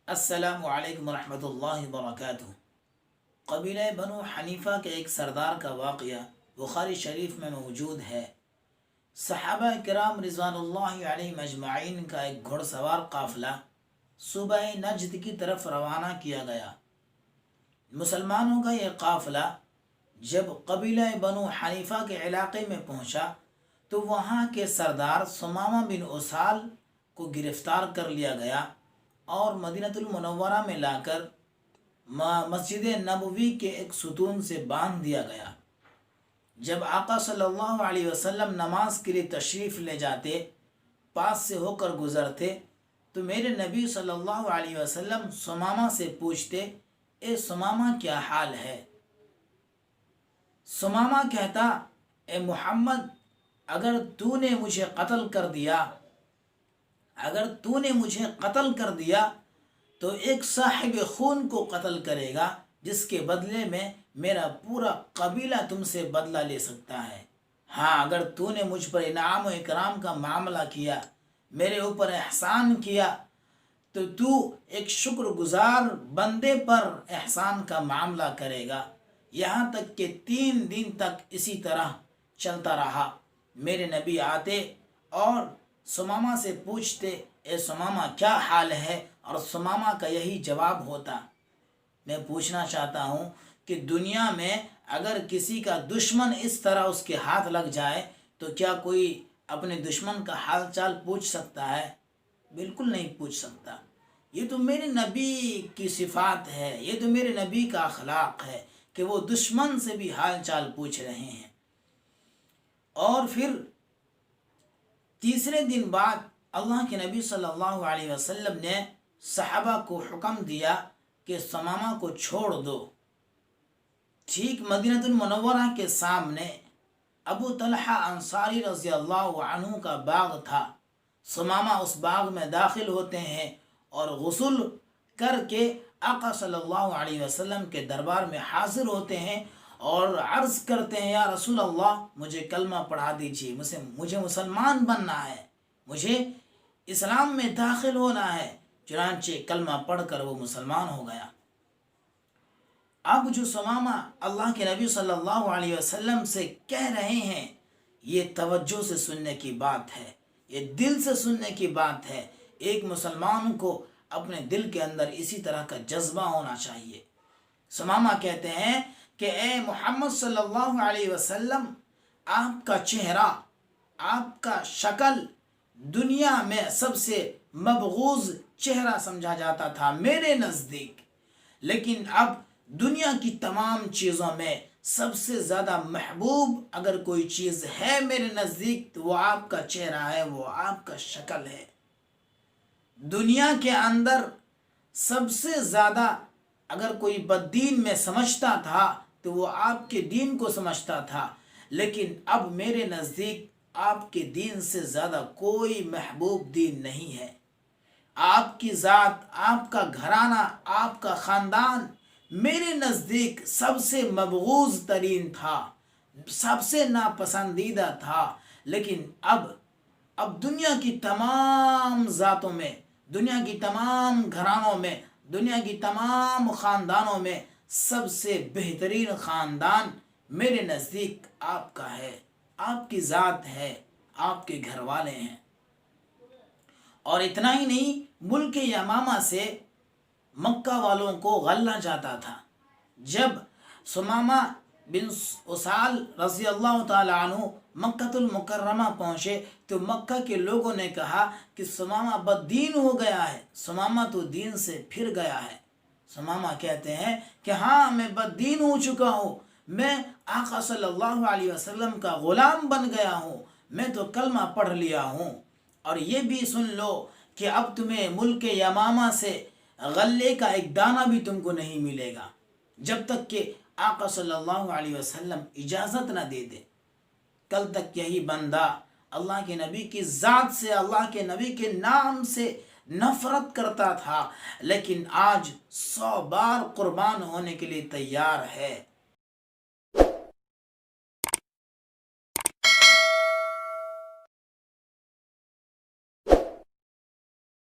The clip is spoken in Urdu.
السلام علیکم ورحمۃ اللہ وبرکاتہ۔ قبیلہ بنو حنیفہ کے ایک سردار کا واقعہ بخاری شریف میں موجود ہے۔ صحابہ کرام رضوان اللہ علیہ مجمعین کا ایک گھڑ سوار قافلہ صوبہ نجد کی طرف روانہ کیا گیا۔ مسلمانوں کا یہ قافلہ جب قبیلہ بنو حنیفہ کے علاقے میں پہنچا تو وہاں کے سردار ثمامہ بن اسال کو گرفتار کر لیا گیا اور مدینہ المنورہ میں لا کر مسجد نبوی کے ایک ستون سے باندھ دیا گیا۔ جب آقا صلی اللہ علیہ وسلم نماز کے لیے تشریف لے جاتے، پاس سے ہو کر گزرتے تو میرے نبی صلی اللہ علیہ وسلم ثمامہ سے پوچھتے، اے ثمامہ کیا حال ہے؟ ثمامہ کہتا، اے محمد، اگر تو نے مجھے قتل کر دیا تو ایک صاحب خون کو قتل کرے گا، جس کے بدلے میں میرا پورا قبیلہ تم سے بدلہ لے سکتا ہے۔ ہاں، اگر تو نے مجھ پر انعام و اکرام کا معاملہ کیا، میرے اوپر احسان کیا، تو تو ایک شکر گزار بندے پر احسان کا معاملہ کرے گا۔ یہاں تک کہ 3 دن تک اسی طرح چلتا رہا۔ میرے نبی آتے اور ثمامہ سے پوچھتے، اے ثمامہ کیا حال ہے؟ اور ثمامہ کا یہی جواب ہوتا۔ میں پوچھنا چاہتا ہوں کہ دنیا میں اگر کسی کا دشمن اس طرح اس کے ہاتھ لگ جائے تو کیا کوئی اپنے دشمن کا حال چال پوچھ سکتا ہے؟ بالکل نہیں پوچھ سکتا۔ یہ تو میرے نبی کی صفات ہے، یہ تو میرے نبی کا اخلاق ہے کہ وہ دشمن سے بھی حال چال پوچھ رہے ہیں۔ اور پھر تیسرے دن بعد اللہ کے نبی صلی اللہ علیہ وسلم نے صحابہ کو حکم دیا کہ ثمامہ کو چھوڑ دو۔ ٹھیک مدینہ المنورہ کے سامنے ابو طلحہ انصاری رضی اللہ عنہ کا باغ تھا۔ ثمامہ اس باغ میں داخل ہوتے ہیں اور غسل کر کے آقا صلی اللہ علیہ وسلم کے دربار میں حاضر ہوتے ہیں اور عرض کرتے ہیں، یا رسول اللہ، مجھے کلمہ پڑھا دیجیے، مجھے مسلمان بننا ہے، مجھے اسلام میں داخل ہونا ہے۔ چنانچہ کلمہ پڑھ کر وہ مسلمان ہو گیا۔ اب جو ثمامہ اللہ کے نبی صلی اللہ علیہ وسلم سے کہہ رہے ہیں، یہ توجہ سے سننے کی بات ہے، یہ دل سے سننے کی بات ہے۔ ایک مسلمان کو اپنے دل کے اندر اسی طرح کا جذبہ ہونا چاہیے۔ ثمامہ کہتے ہیں کہ اے محمد صلی اللہ علیہ وسلم، آپ کا چہرہ، آپ کا شکل دنیا میں سب سے مبغوض چہرہ سمجھا جاتا تھا میرے نزدیک، لیکن اب دنیا کی تمام چیزوں میں سب سے زیادہ محبوب اگر کوئی چیز ہے میرے نزدیک تو وہ آپ کا چہرہ ہے، وہ آپ کا شکل ہے۔ دنیا کے اندر سب سے زیادہ اگر کوئی بددین میں سمجھتا تھا تو وہ آپ کے دین کو سمجھتا تھا، لیکن اب میرے نزدیک آپ کے دین سے زیادہ کوئی محبوب دین نہیں ہے۔ آپ کی ذات، آپ کا گھرانہ، آپ کا خاندان میرے نزدیک سب سے مبغوض ترین تھا، سب سے ناپسندیدہ تھا، لیکن اب دنیا کی تمام ذاتوں میں، دنیا کی تمام گھرانوں میں، دنیا کی تمام خاندانوں میں سب سے بہترین خاندان میرے نزدیک آپ کا ہے، آپ کی ذات ہے، آپ کے گھر والے ہیں۔ اور اتنا ہی نہیں، ملک یمامہ سے مکہ والوں کو غلہ جاتا تھا۔ جب ثمامہ بن اسال رضی اللہ تعالی عنہ مکہ المکرمہ پہنچے تو مکہ کے لوگوں نے کہا کہ ثمامہ بددین ہو گیا ہے، ثمامہ تو دین سے پھر گیا ہے۔ ثمامہ کہتے ہیں کہ ہاں، میں بددین ہو چکا ہوں، میں آقا صلی اللہ علیہ وسلم کا غلام بن گیا ہوں، میں تو کلمہ پڑھ لیا ہوں۔ اور یہ بھی سن لو کہ اب تمہیں ملک یمامہ سے غلے کا ایک دانہ بھی تم کو نہیں ملے گا جب تک کہ آقا صلی اللہ علیہ وسلم اجازت نہ دے دے۔ کل تک یہی بندہ اللہ کے نبی کی ذات سے، اللہ کے نبی کے نام سے نفرت کرتا تھا، لیکن آج 100 بار قربان ہونے کے لیے تیار ہے۔